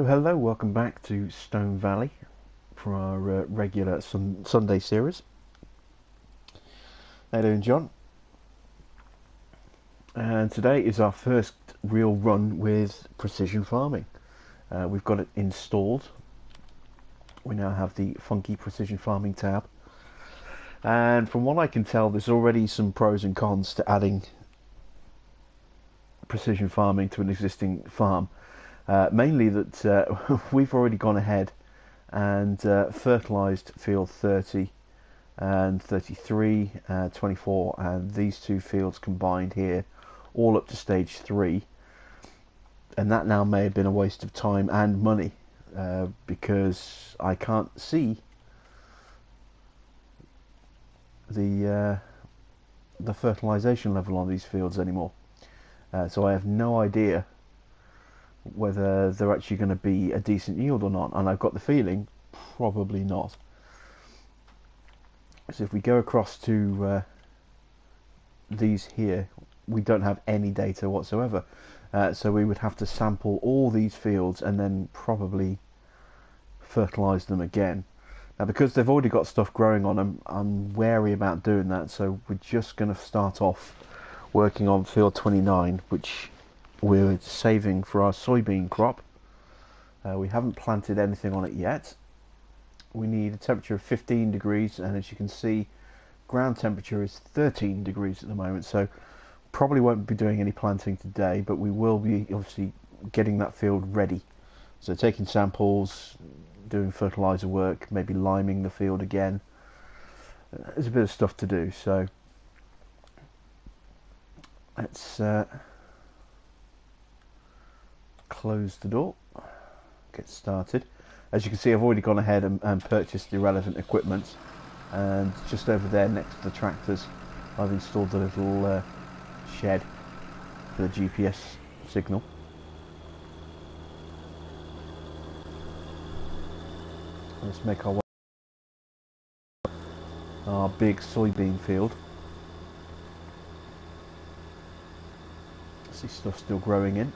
Hello, welcome back to Stone Valley for our regular Sunday series. How you doing, John? And today is our first real run with precision farming. We've got it installed. We now have the funky precision farming tab. And from what I can tell, there's already some pros and cons to adding precision farming to an existing farm. Mainly that we've already gone ahead and fertilised field 30 and 33, 24, and these two fields combined here, all up to stage 3. And that now may have been a waste of time and money because I can't see the fertilisation level on these fields anymore. So I have no idea whether they're actually going to be a decent yield or not, and I've got the feeling probably not. So if we go across to these here, we don't have any data whatsoever, so we would have to sample all these fields and then probably fertilise them again. Now, because they've already got stuff growing on them, I'm wary about doing that, so we're just going to start off working on field 29, which we're saving for our soybean crop. We haven't planted anything on it yet. We need a temperature of 15 degrees, and as you can see, ground temperature is 13 degrees at the moment, so probably won't be doing any planting today, but we will be obviously getting that field ready. So taking samples, doing fertilizer work, maybe liming the field again. There's a bit of stuff to do, so let's close the door, get started. As you can see, I've already gone ahead and purchased the relevant equipment, and just over there next to the tractors I've installed the little shed for the GPS signal. Let's make our way our big soybean field. See stuff still growing in.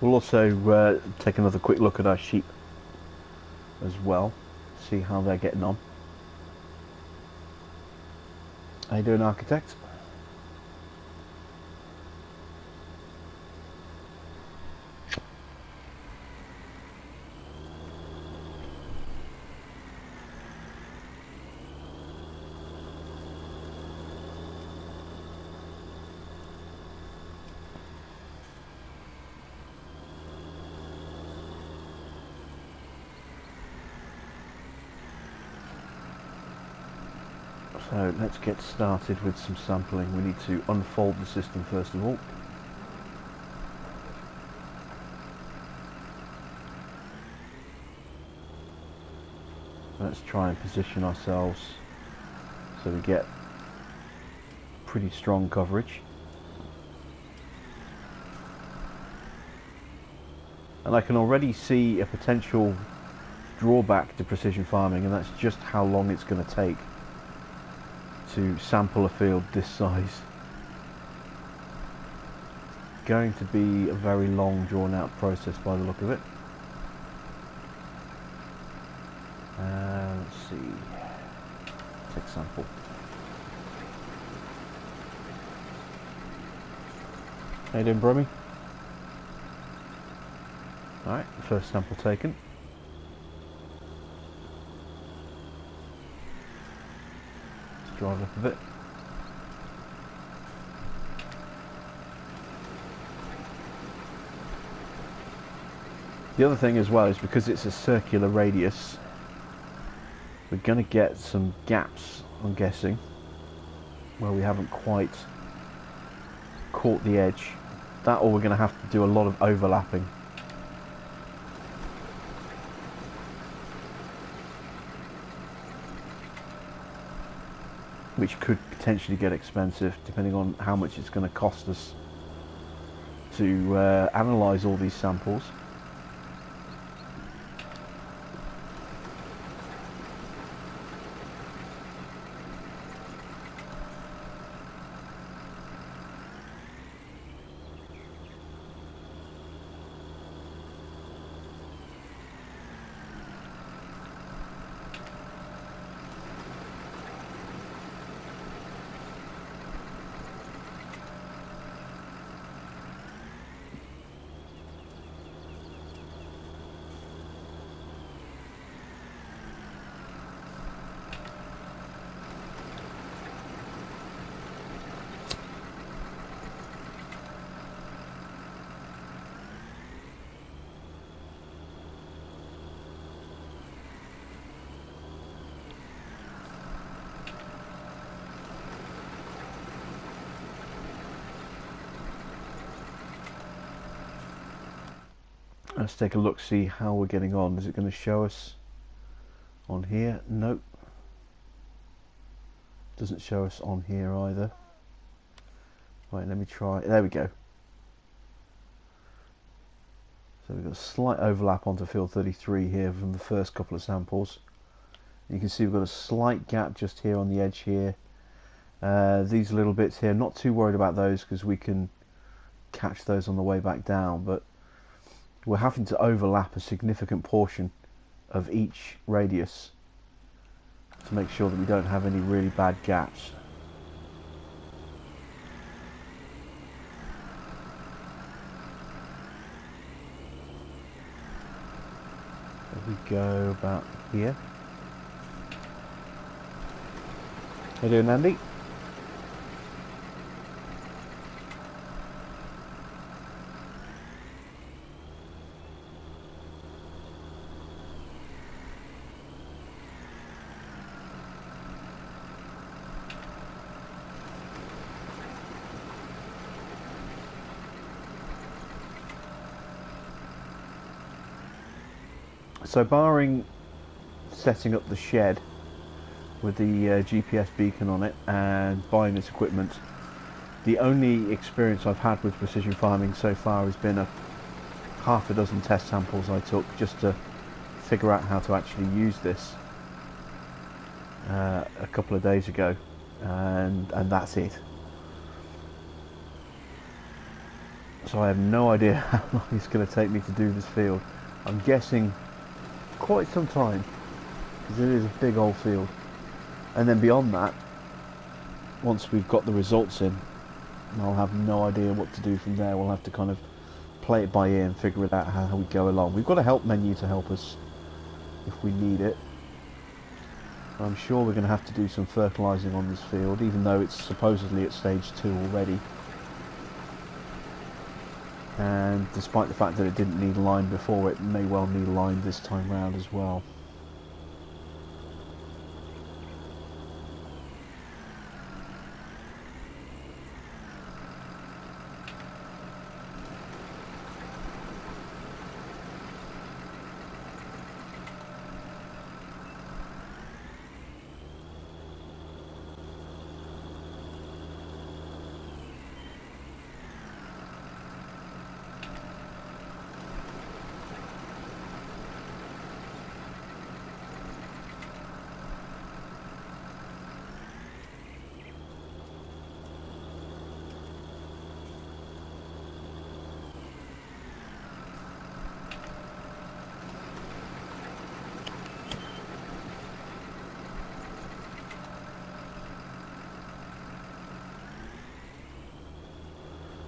We'll also take another quick look at our sheep as well, see how they're getting on. How you doing, architect? So let's get started with some sampling. We need to unfold the system first of all. Let's try and position ourselves so we get pretty strong coverage. And I can already see a potential drawback to precision farming, and that's just how long it's going to take to sample a field this size. Going to be a very long, drawn out process by the look of it. Let's see, take sample. How you doing, Brummy? Alright, first sample taken. Drive up a bit. The other thing as well is because it's a circular radius, we're going to get some gaps, I'm guessing, where we haven't quite caught the edge. That, or we're going to have to do a lot of overlapping. Which could potentially get expensive depending on how much it's going to cost us to analyse all these samples. Let's take a look, see how we're getting on. Is it going to show us on here? Nope. Doesn't show us on here either. Right, let me try. There we go. So we've got a slight overlap onto field 33 here from the first couple of samples. You can see we've got a slight gap just here on the edge here. These little bits here, not too worried about those because we can catch those on the way back down, but we're having to overlap a significant portion of each radius to make sure that we don't have any really bad gaps. There we go, about here. How you doing, Andy? So barring setting up the shed with the GPS beacon on it and buying this equipment, the only experience I've had with precision farming so far has been half a dozen test samples I took just to figure out how to actually use this a couple of days ago, and that's it. So I have no idea how long it's going to take me to do this field. I'm guessing quite some time, because it is a big old field. And then beyond that, once we've got the results in, I'll have no idea what to do from there. We'll have to kind of play it by ear and figure it out how we go along. We've got a help menu to help us if we need it. I'm sure we're going to have to do some fertilising on this field, even though it's supposedly at stage 2 already. And despite the fact that it didn't need lime before, it may well need lime this time round as well.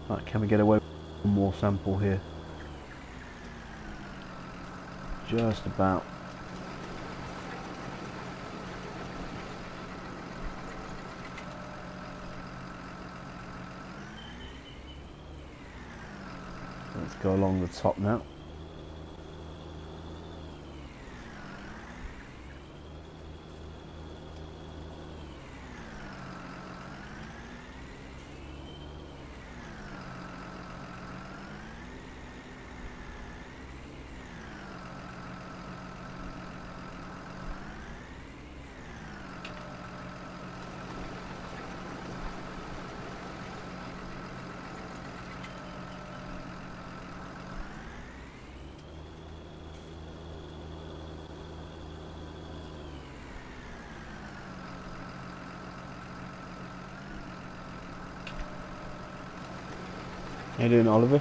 Right, can we get away with one more sample here? Just about. Let's go along the top now. How you doing, Oliver?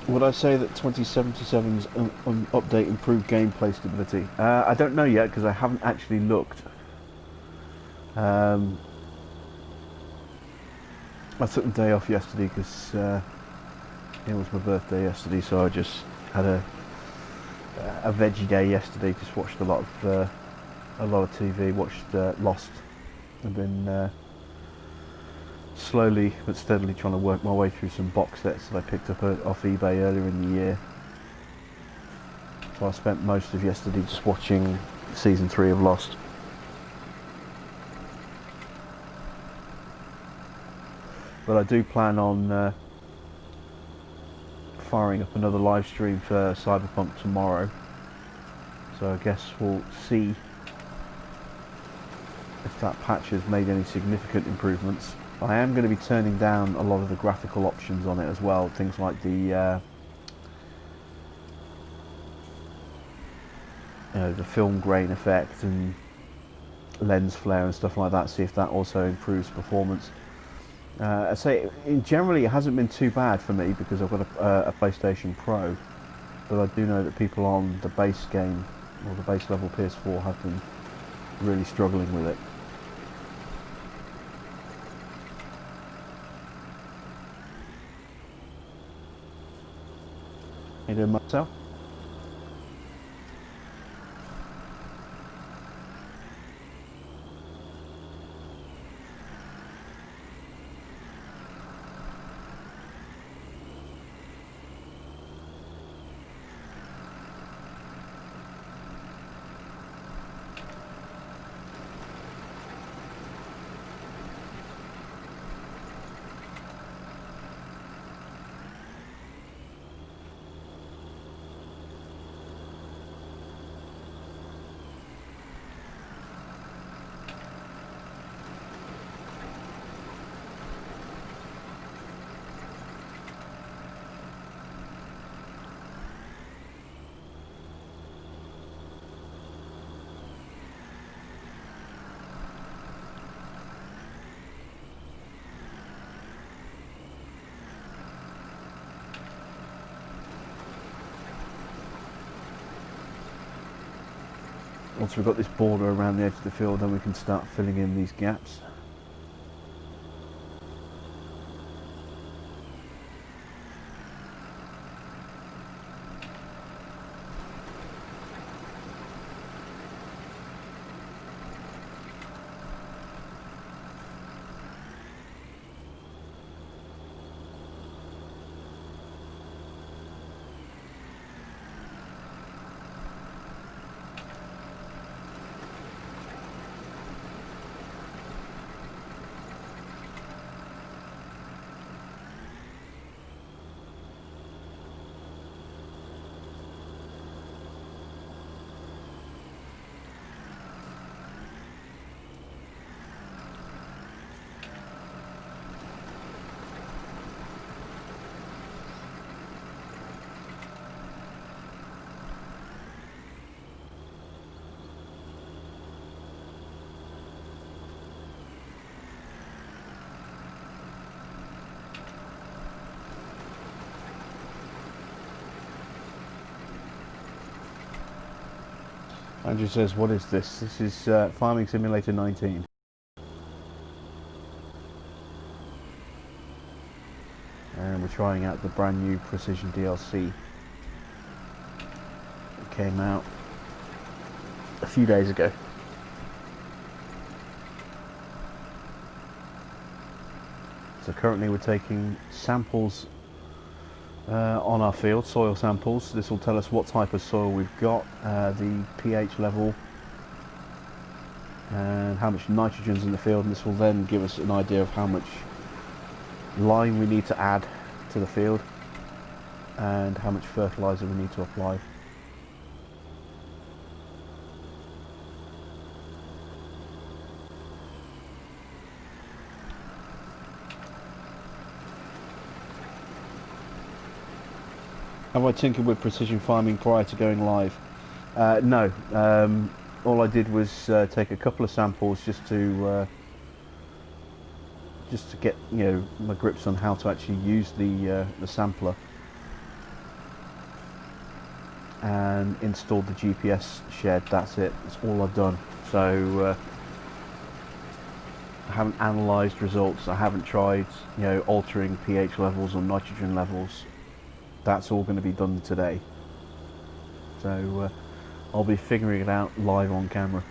Would I say that 2077's update improved gameplay stability? I don't know yet because I haven't actually looked. I took the day off yesterday because It was my birthday yesterday, so I just had a veggie day yesterday. Just watched a lot of TV. Watched Lost. I've been slowly but steadily trying to work my way through some box sets that I picked up off eBay earlier in the year. So I spent most of yesterday just watching season 3 of Lost. But I do plan on firing up another live stream for Cyberpunk tomorrow. So I guess we'll see if that patch has made any significant improvements. I am going to be turning down a lot of the graphical options on it as well. Things like the the film grain effect and lens flare and stuff like that. See if that also improves performance. I say generally it hasn't been too bad for me because I've got a PlayStation Pro, but I do know that people on the base game or the base level PS4 have been really struggling with it. How you doing, Marcel? Once we've got this border around the edge of the field, then we can start filling in these gaps. Andrew says, what is this? This is Farming Simulator 19. And we're trying out the brand new Precision DLC. It came out a few days ago. So currently we're taking samples on our field, soil samples. This will tell us what type of soil we've got, the pH level, and how much nitrogen's in the field, and this will then give us an idea of how much lime we need to add to the field and how much fertilizer we need to apply. Have I tinkered with precision farming prior to going live? No. All I did was take a couple of samples just to get my grips on how to actually use the sampler, and installed the GPS shed. That's it. That's all I've done. So I haven't analysed results. I haven't tried altering pH levels or nitrogen levels that's all going to be done today. So I'll be figuring it out live on camera.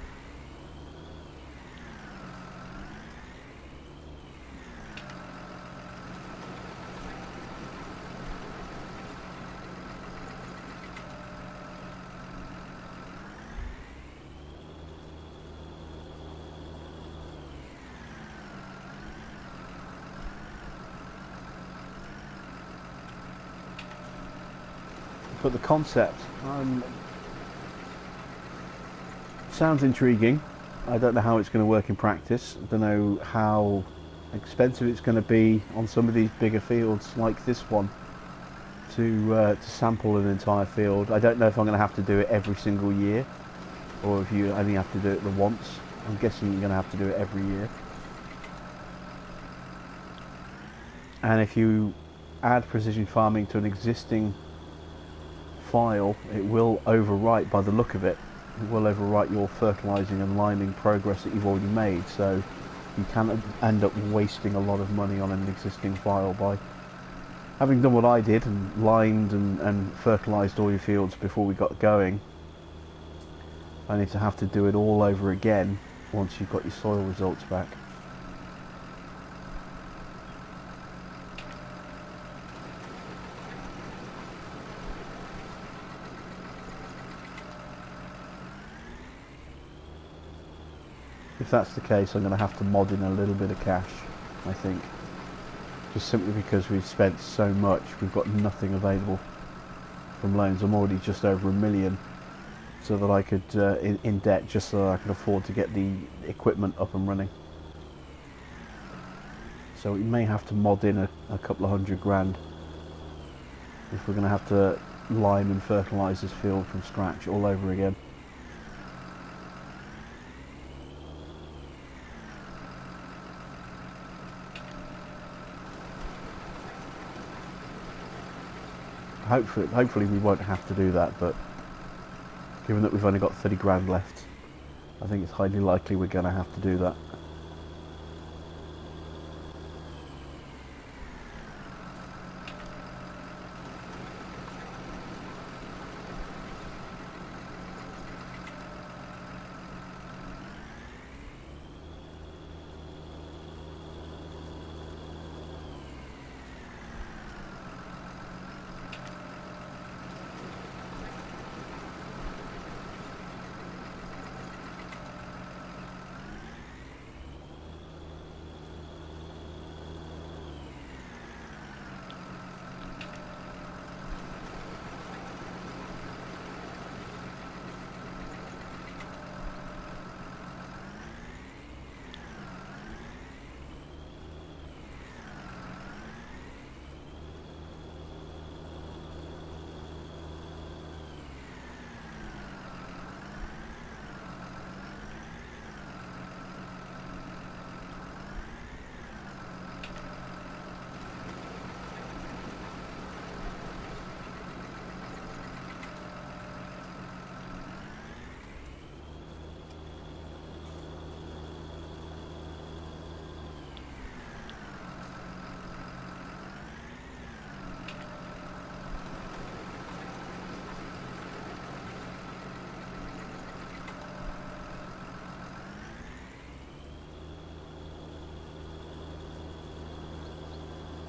But the concept sounds intriguing. I don't know how it's going to work in practice. I don't know how expensive it's going to be on some of these bigger fields like this one to sample an entire field. I don't know if I'm going to have to do it every single year or if you only have to do it the once. I'm guessing you're going to have to do it every year. And if you add precision farming to an existing file, it will overwrite, by the look of it, it will overwrite your fertilizing and liming progress that you've already made, so you can end up wasting a lot of money on an existing file by having done what I did and limed and fertilized all your fields before we got going. I need to have to do it all over again once you've got your soil results back. If that's the case, I'm going to have to mod in a little bit of cash, I think. Just simply because we've spent so much, we've got nothing available from loans. I'm already just over $1 million, so that I could, in debt, just so that I can afford to get the equipment up and running. So we may have to mod in a couple of $100,000 if we're going to have to lime and fertilise this field from scratch all over again. Hopefully we won't have to do that, but given that we've only got $30,000 left, I think it's highly likely we're going to have to do that.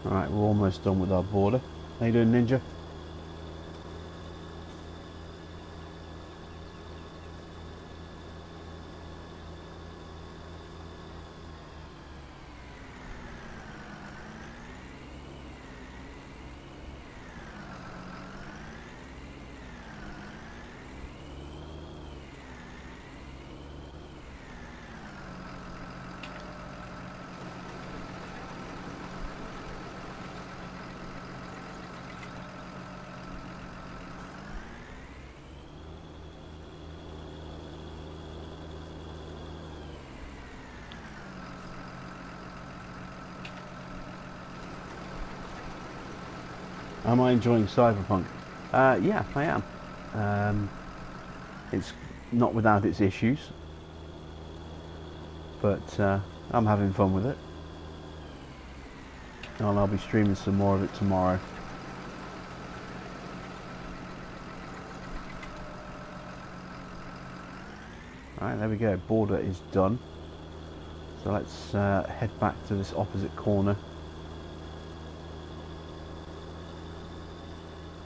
Alright, we're almost done with our border. How you doing, Ninja? Am I enjoying Cyberpunk? Yeah, I am. It's not without its issues, but I'm having fun with it. And I'll be streaming some more of it tomorrow. Right, there we go, border is done. So let's head back to this opposite corner.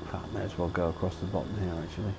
In fact, I may as well go across the bottom here actually.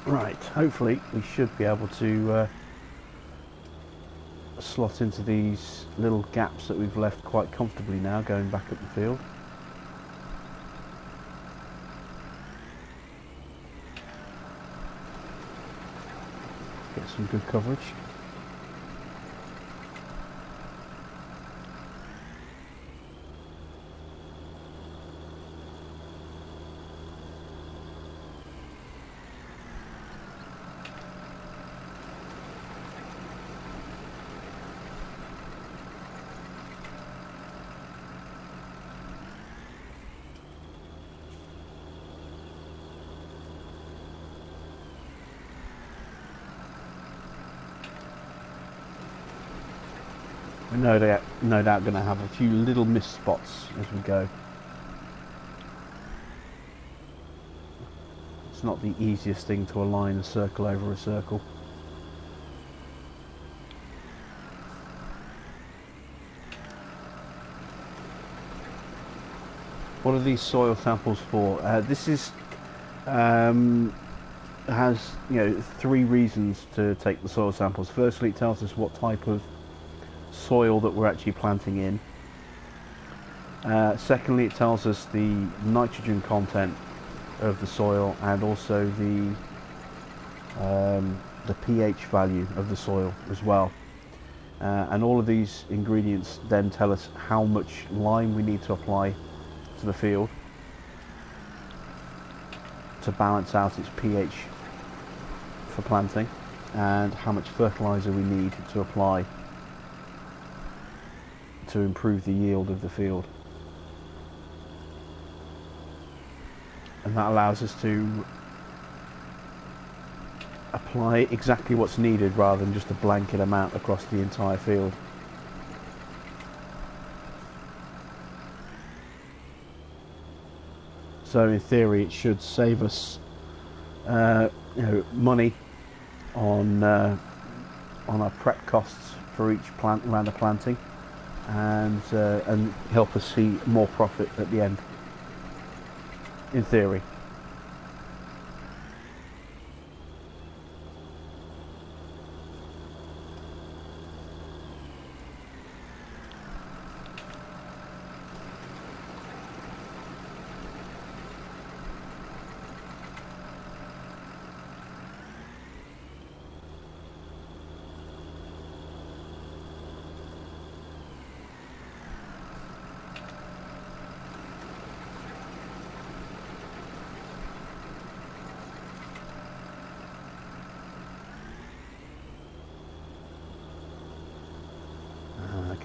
Right, hopefully we should be able to slot into these little gaps that we've left quite comfortably now, going back up the field. Get some good coverage. We're no doubt going to have a few little missed spots as we go. It's not the easiest thing to align a circle over a circle. What are these soil samples for? This is has three reasons to take the soil samples. Firstly, it tells us what type of soil that we're actually planting in. Secondly, it tells us the nitrogen content of the soil and also the pH value of the soil as well. And all of these ingredients then tell us how much lime we need to apply to the field to balance out its pH for planting, and how much fertilizer we need to apply to improve the yield of the field. And that allows us to apply exactly what's needed rather than just a blanket amount across the entire field. So in theory it should save us money on our prep costs for each round of planting, and help us see more profit at the end, in theory.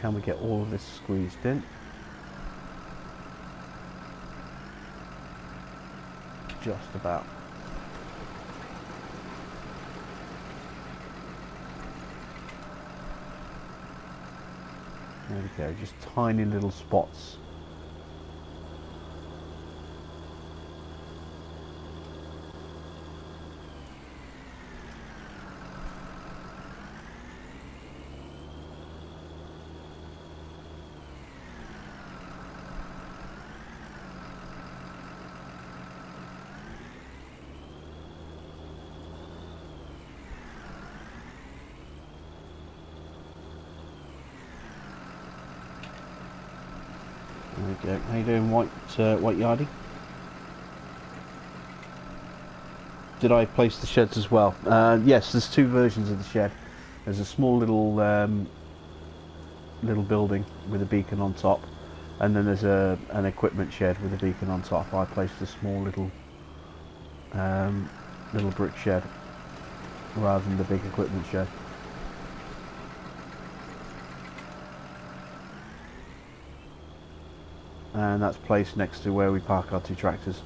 can we get all of this squeezed in? Just about. There we go, just tiny little spots. There we go. How you doing, White Yardie? Did I place the sheds as well? Yes, there's two versions of the shed. There's a small little little building with a beacon on top, and then there's an equipment shed with a beacon on top. I placed a small little little brick shed rather than the big equipment shed. And that's placed next to where we park our two tractors.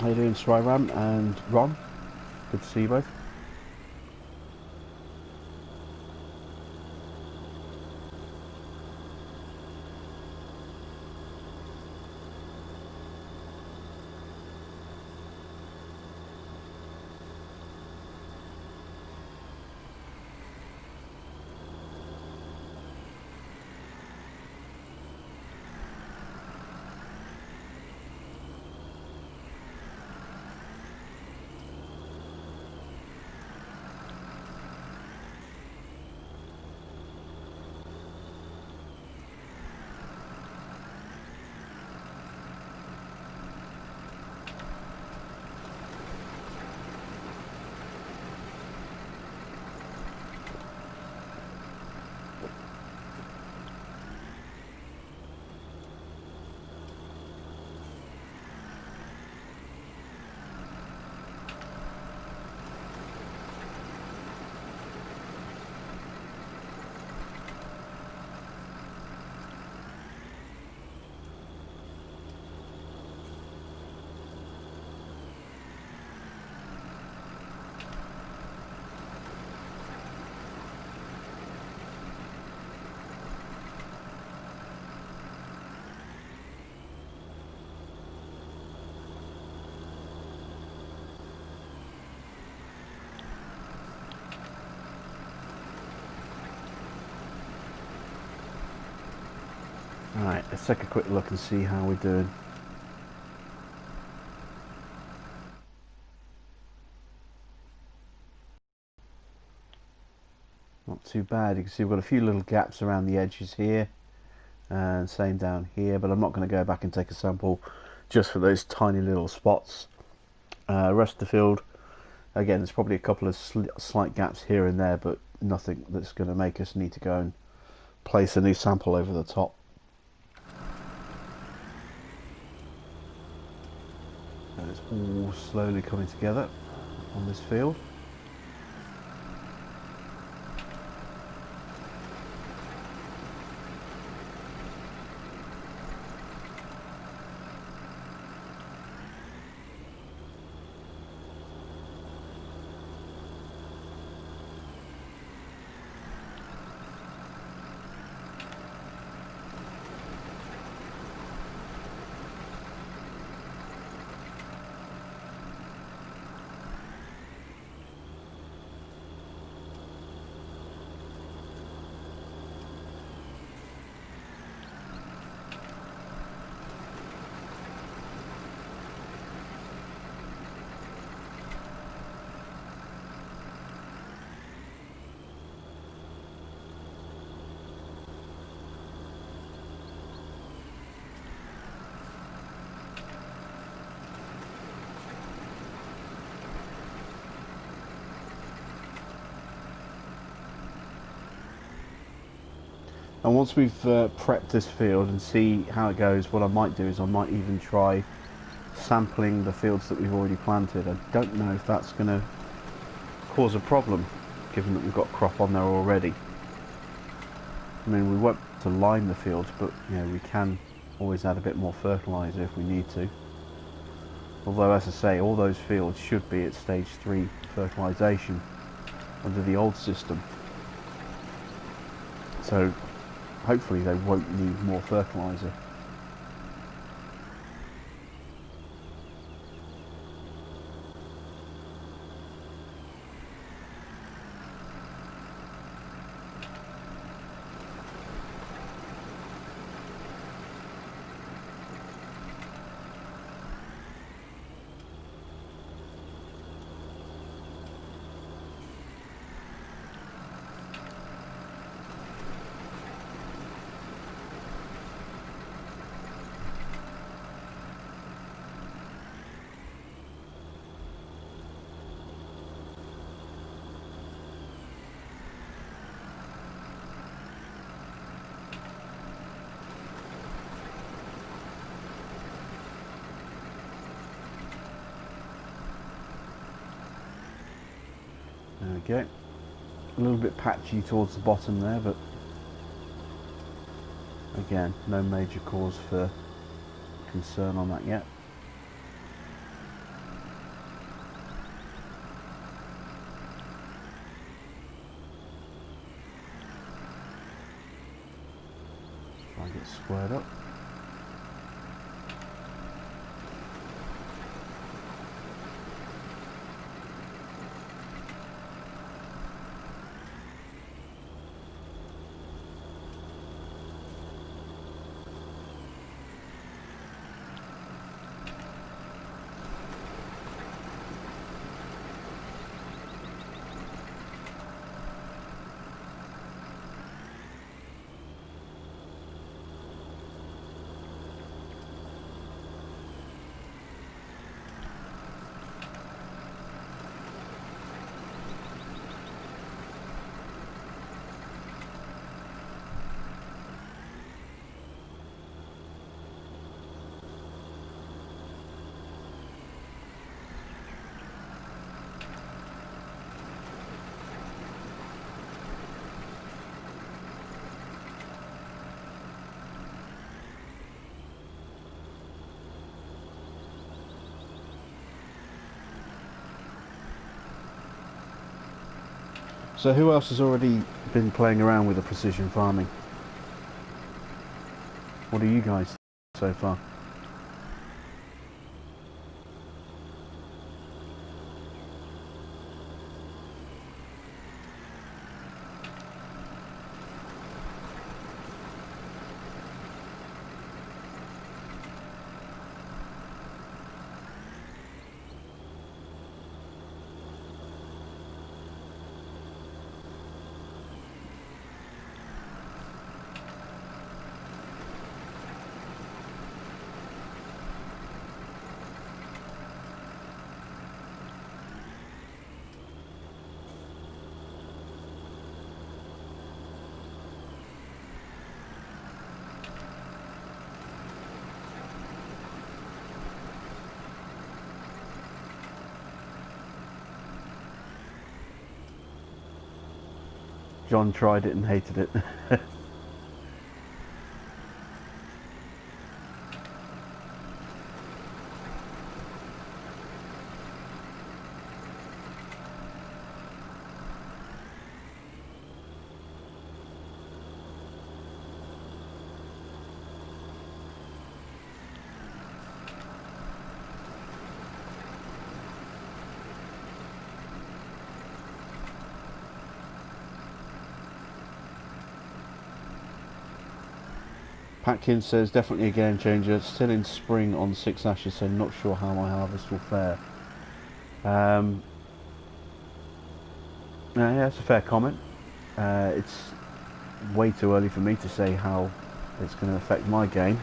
How you doing, Sryram and Ron? Good to see you both. Alright, let's take a quick look and see how we're doing. Not too bad. You can see we've got a few little gaps around the edges here, and same down here, but I'm not going to go back and take a sample just for those tiny little spots. Rest of the field, again, there's probably a couple of slight gaps here and there, but nothing that's going to make us need to go and place a new sample over the top. And it's all slowly coming together on this field. And once we've prepped this field and see how it goes, what I might do is I might even try sampling the fields that we've already planted. I don't know if that's going to cause a problem, given that we've got crop on there already. I mean, we won't have to lime the fields, but you know, we can always add a bit more fertiliser if we need to. Although, as I say, all those fields should be at stage 3 fertilisation under the old system. So hopefully they won't need more fertiliser. There we go. A little bit patchy towards the bottom there, but again, no major cause for concern on that yet. Try and get squared up. So who else has already been playing around with the precision farming? What do you guys think so far? John tried it and hated it. Patkin says, definitely a game changer. Still in spring on 6 ashes, so not sure how my harvest will fare. Yeah, that's a fair comment. It's way too early for me to say how it's going to affect my game,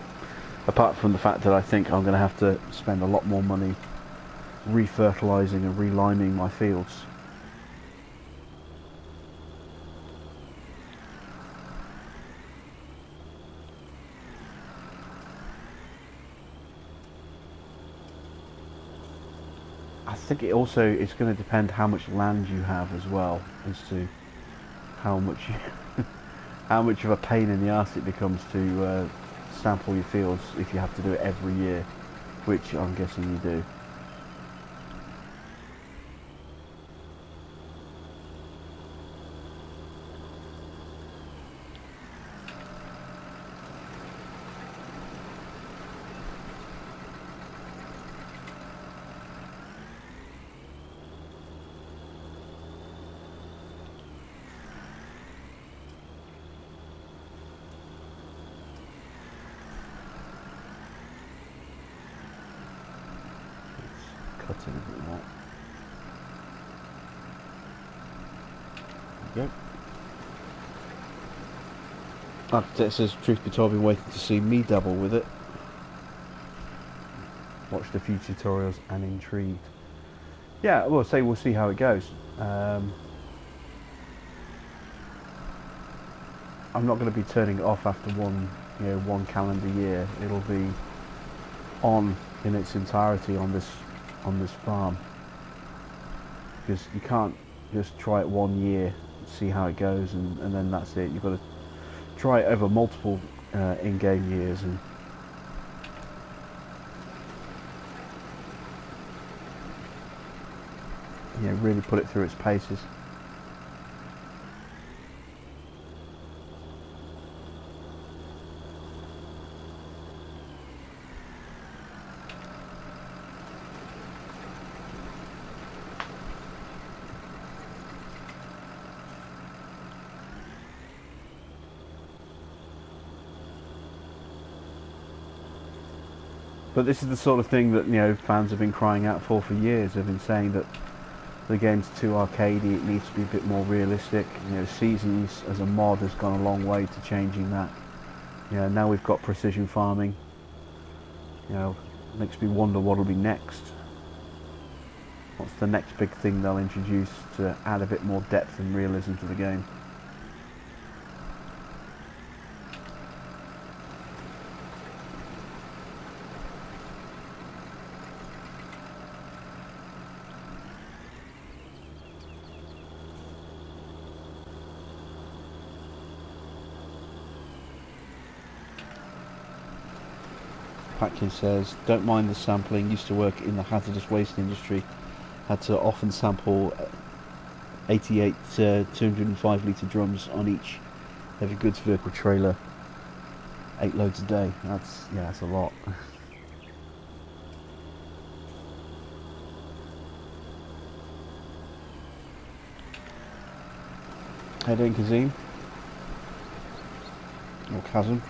apart from the fact that I think I'm going to have to spend a lot more money refertilising and reliming my fields. I think it also it's going to depend how much land you have as well, as to how much how much of a pain in the arse it becomes to sample your fields if you have to do it every year, which I'm guessing you do. Cut it a bit more. There we go. Architect says, truth be told, I've been waiting to see me dabble with it. Watched a few tutorials and intrigued. Yeah, we'll see how it goes. I'm not going to be turning it off after one calendar year. It'll be on in its entirety on this farm, because you can't just try it 1 year, see how it goes, and then that's it. You've got to try it over multiple in-game years and really put it through its paces. But this is the sort of thing that fans have been crying out for years. They've been saying that the game's too arcadey, it needs to be a bit more realistic. Seasons as a mod has gone a long way to changing that. Now we've got precision farming. Makes me wonder what'll be next. What's the next big thing they'll introduce to add a bit more depth and realism to the game? Patkin says, don't mind the sampling, used to work in the hazardous waste industry, had to often sample 88 205 litre drums on each heavy goods vehicle trailer, 8 loads a day. That's a lot. How you doing, Kazim? Or Chasm?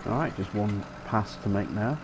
Alright, just one pass to make now.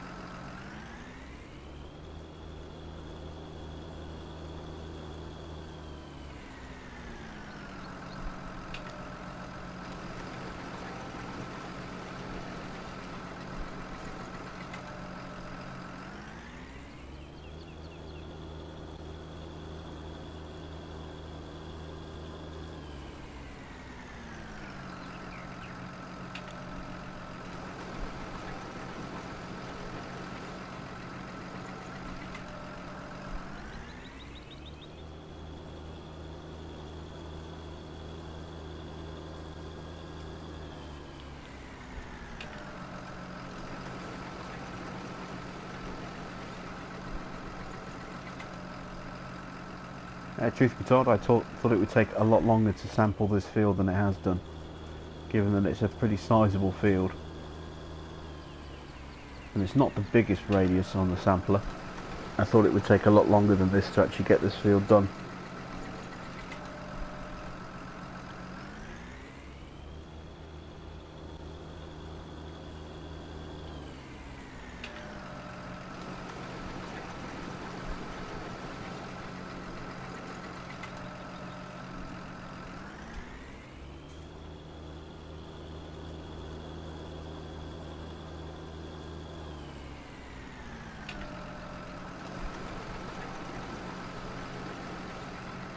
Truth be told, I thought it would take a lot longer to sample this field than it has done, given that it's a pretty sizable field. And it's not the biggest radius on the sampler. I thought it would take a lot longer than this to actually get this field done.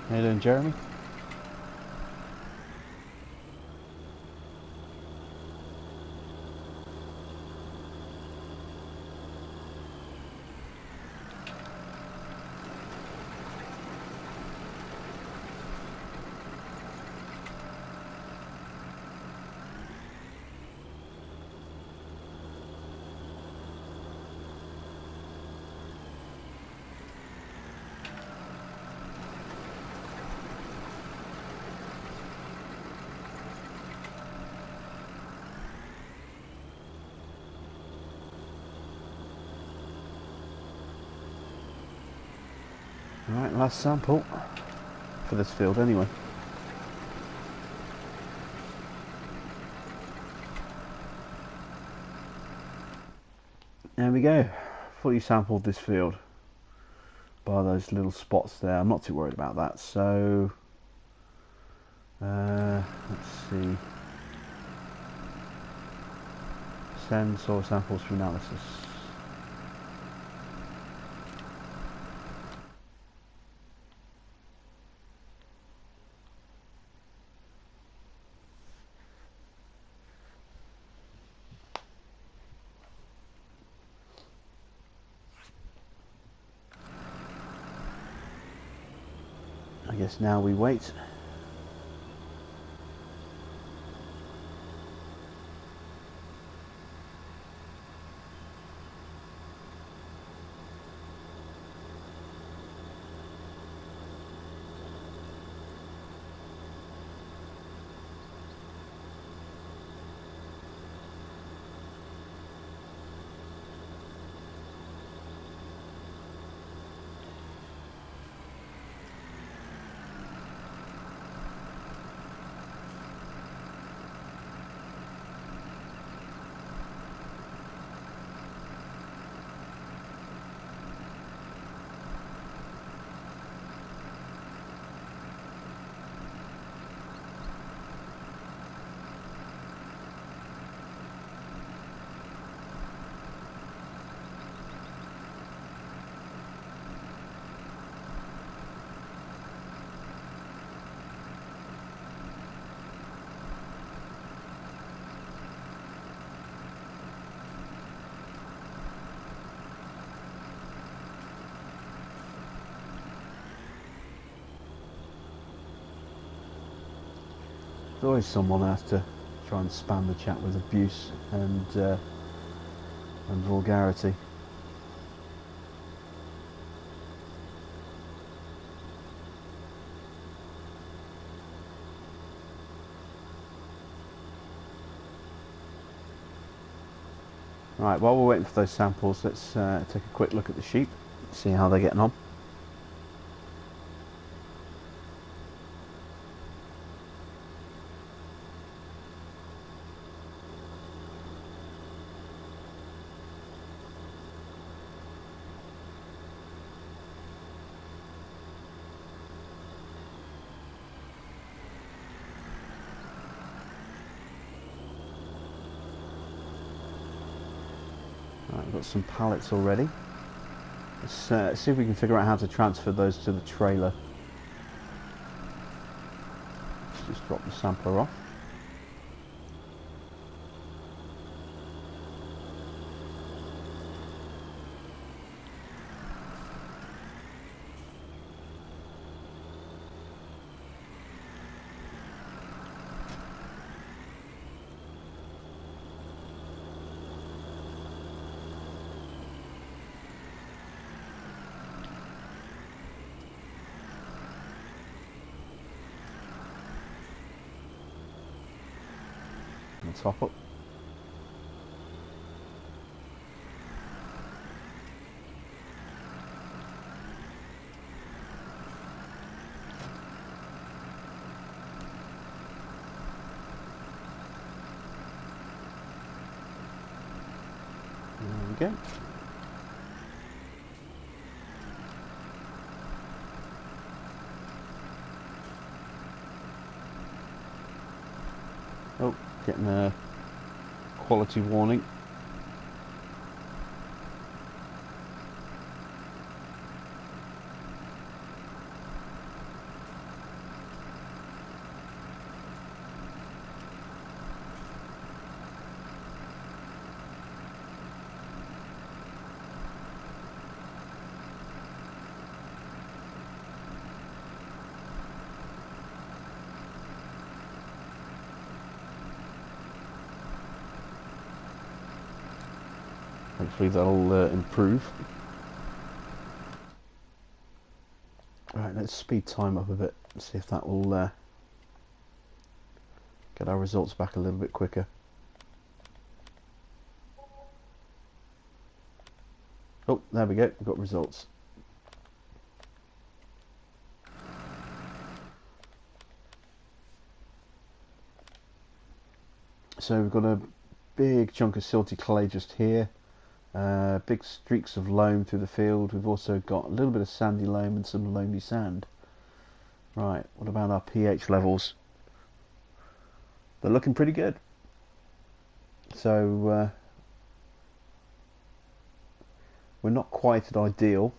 How you doing, Jeremy? Right, last sample for this field anyway. There we go, fully sampled this field by those little spots there. I'm not too worried about that. So let's see, send soil samples for analysis. I guess now we wait. There's always someone who has to try and spam the chat with abuse and vulgarity. Right, while we're waiting for those samples, let's take a quick look at the sheep, see how they're getting on. Right, we've got some pallets already. Let's see if we can figure out how to transfer those to the trailer. Let's just drop the sampler off. Top up. There we go. Oh, getting a quality warning. Hopefully that'll improve. Alright, let's speed time up a bit and see if that will get our results back a little bit quicker. Oh, there we go, we've got results. So we've got a big chunk of silty clay just here, big streaks of loam through the field. We've also got a little bit of sandy loam and some loamy sand. Right, what about our pH levels? They're looking pretty good. So we're not quite at ideal,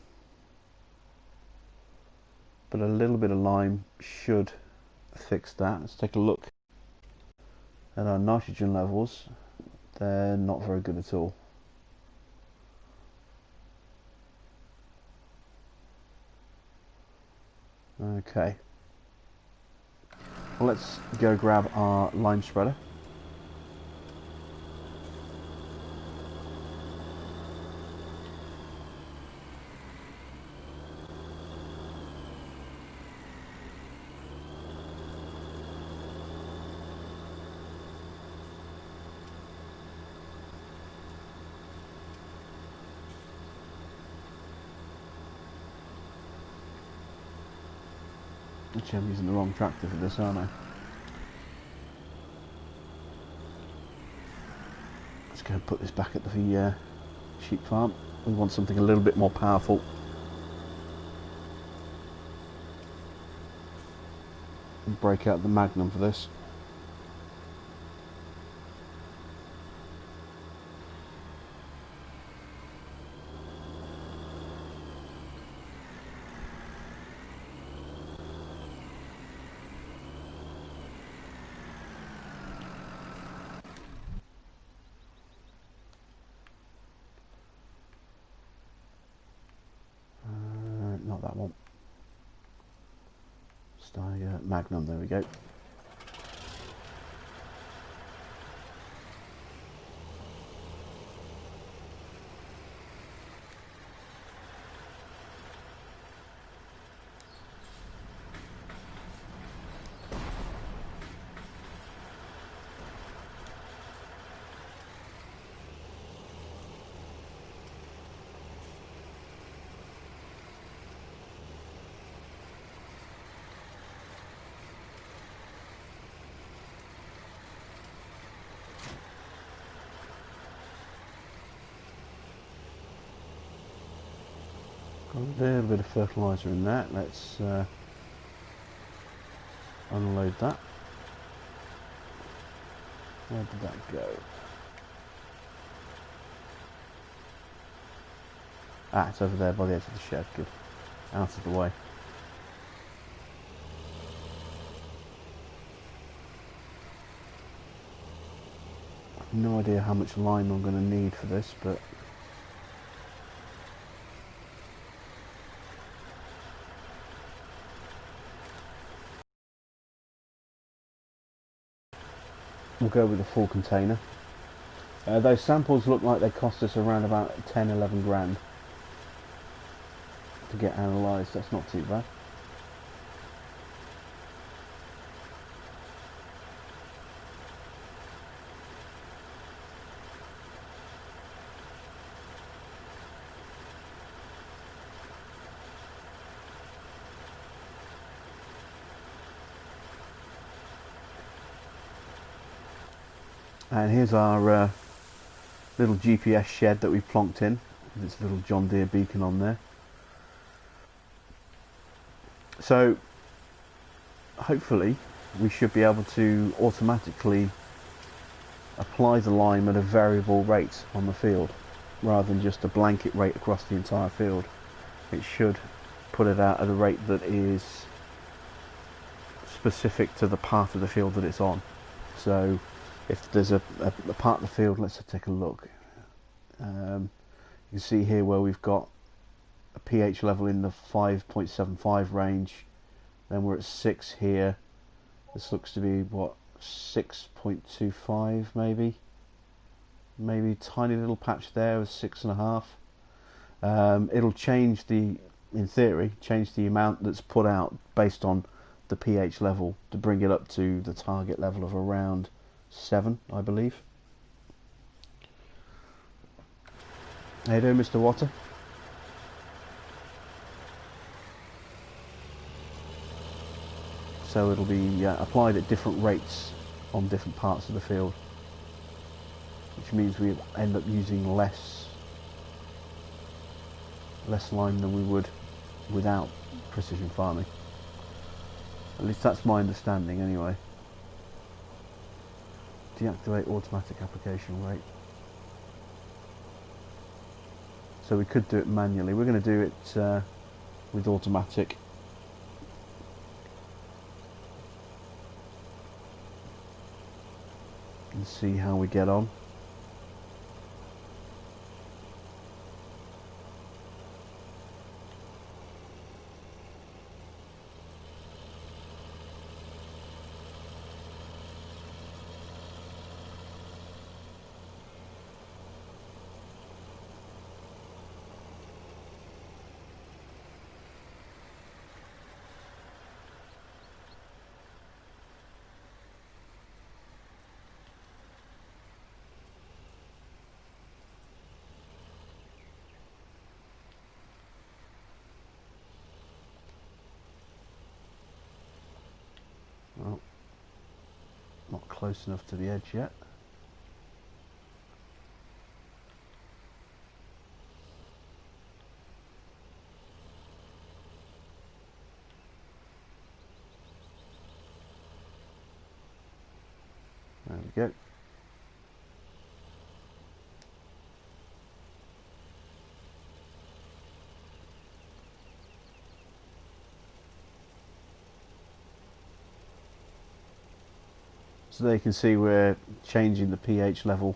but a little bit of lime should fix that. Let's take a look at our nitrogen levels. They're not very good at all. Okay, well, let's go grab our lime spreader. Actually, I'm using the wrong tractor for this, aren't I? Let's go and put this back at the sheep farm. We want something a little bit more powerful. And break out the Magnum for this. Not that one. Magnum, there we go. Got a little bit of fertiliser in that. Let's unload that. Where did that go? Ah, it's over there by the edge of the shed. Good. Out of the way. I've no idea how much lime I'm going to need for this, but we'll go with a full container. Those samples look like they cost us around about 10-11 grand to get analysed. That's not too bad. And here's our little GPS shed that we plonked in with its little John Deere beacon on there. So hopefully we should be able to automatically apply the lime at a variable rate on the field rather than just a blanket rate across the entire field. It should put it out at a rate that is specific to the part of the field that it's on. So if there's a part of the field, let's take a look. You can see here where we've got a pH level in the 5.75 range, then we're at 6 here. This looks to be what, 6.25 maybe. maybe a tiny little patch there of 6.5. It'll change in theory, change the amount that's put out based on the pH level to bring it up to the target level of around 7, I believe. How you doing, Mr. Water? So it'll be applied at different rates on different parts of the field, which means we end up using less lime than we would without precision farming. At least that's my understanding anyway. Deactivate automatic application rate. So we could do it manually. We're going to do it with automatic. And see how we get on. Well, not close enough to the edge yet. There we go. So there you can see we're changing the pH level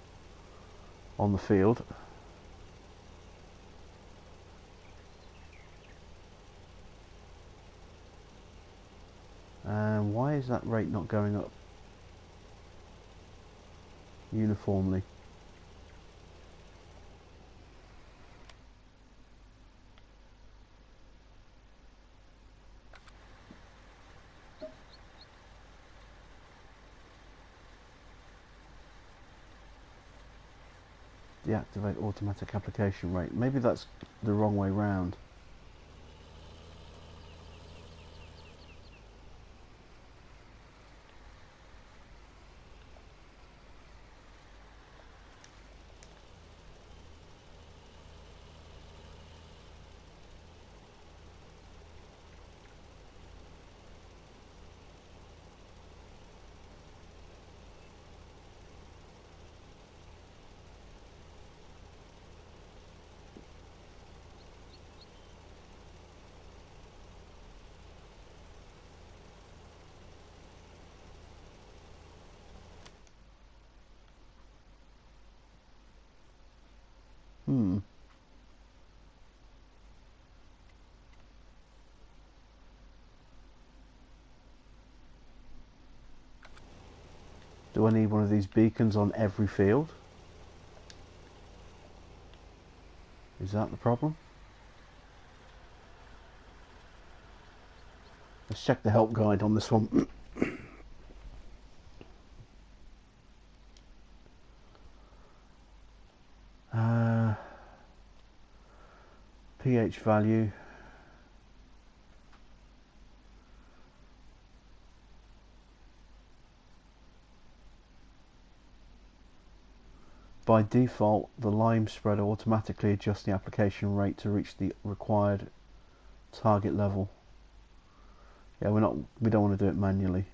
on the field. And why is that rate not going up uniformly? Deactivate automatic application rate. Maybe that's the wrong way round. Do I need one of these beacons on every field? Is that the problem? Let's check the help guide on this one. pH value. By default, the lime spreader automatically adjusts the application rate to reach the required target level. Yeah, we don't want to do it manually.